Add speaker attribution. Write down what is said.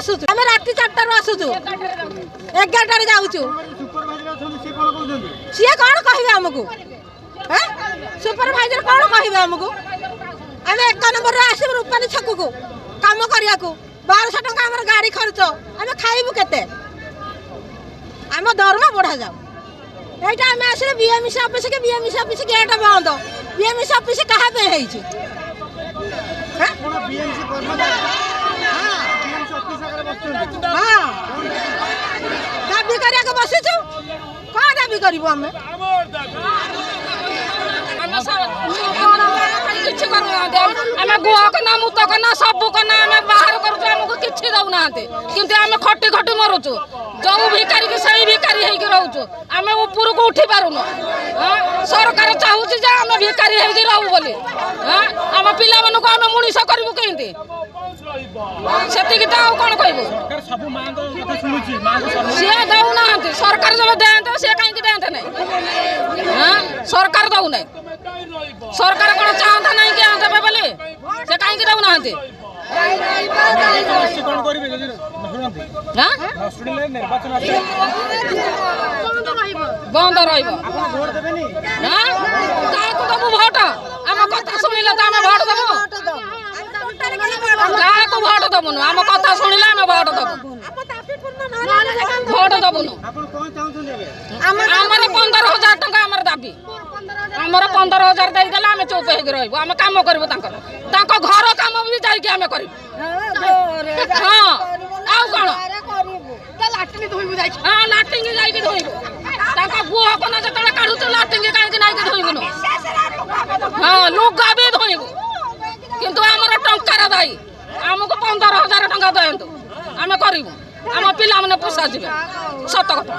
Speaker 1: आसुचु आमे राति 4टारू आसुचु 11टारे जाउचु सी कौन कहबे हमकु हैं सुपरवाइजर कौन कहबे हमकु आमे 1 नंबर रे आसी रूपानी छक को काम करिया को 1200 टका हमर गाड़ी खर्च आमे खाइबु केते आम दरमा बढ़ा जाऊ एटा आमे आसे बीएमसी ऑफिस के बीएमसी ऑफिस गेट बंद बीएमसी ऑफिस कहा पे है छी हैं कोन बीएमसी कर्मचारी हां बीएमसी ऑफिस आगे बसछन हां दाबी करिया के बसिछु का दाबी करबो हमें किछि करू आमे गुह कना मुत कना सब कना आमे बाहर करू हमको किछि दउ नाते किंतु आमे खटी खटी मरुचु जो भिकारी के सही भिकारी हे के रहउचु आमे ऊपर को उठी पारुनो सरकार चाहूची जे आमे भिकारी हे के रहउ बोली हम पिला मन को आमे मुनिस करबु केंते सेति के ताऊ कोन कहबो सरकार सब मांग कथा सुनुची मांग से दउ नाते सरकार जब देंते से काई के देंते नै सरकार दउ नै सरकार कोन चाहता नै के देबे बोली से काई के दउ नाते कोन करिवे जदी सुनंती हां सुनिले निर्वाचन आसे बंद रहिबो आपण वोट देबे नी हां काय को दबु वोट हम कथा सुनिले त हम वोट देबो काय को वोट देबो न हम कथा सुनिले हम वोट देबो वोट देबो न आपण कोन चाहू देबे हमर 15000 टका हमर दाबी हमर 15000 देई देला हम चुप हे रहइबो हम काम करबो तांको घर काम भी जाई के हम करबो हां आउ कोन त लाटिंग धोइबो जाई हां लाटिंग जाई के धोइबो तांको गुह कोन जतले काढु त लाटिंग काई के नाई के धोइबो न हां लुगा भी धोइबो किंतु हमर टंकार दाई हमको 15000 टका देंतु हम करबो हम पिला मने पोसा जिबे सत कथा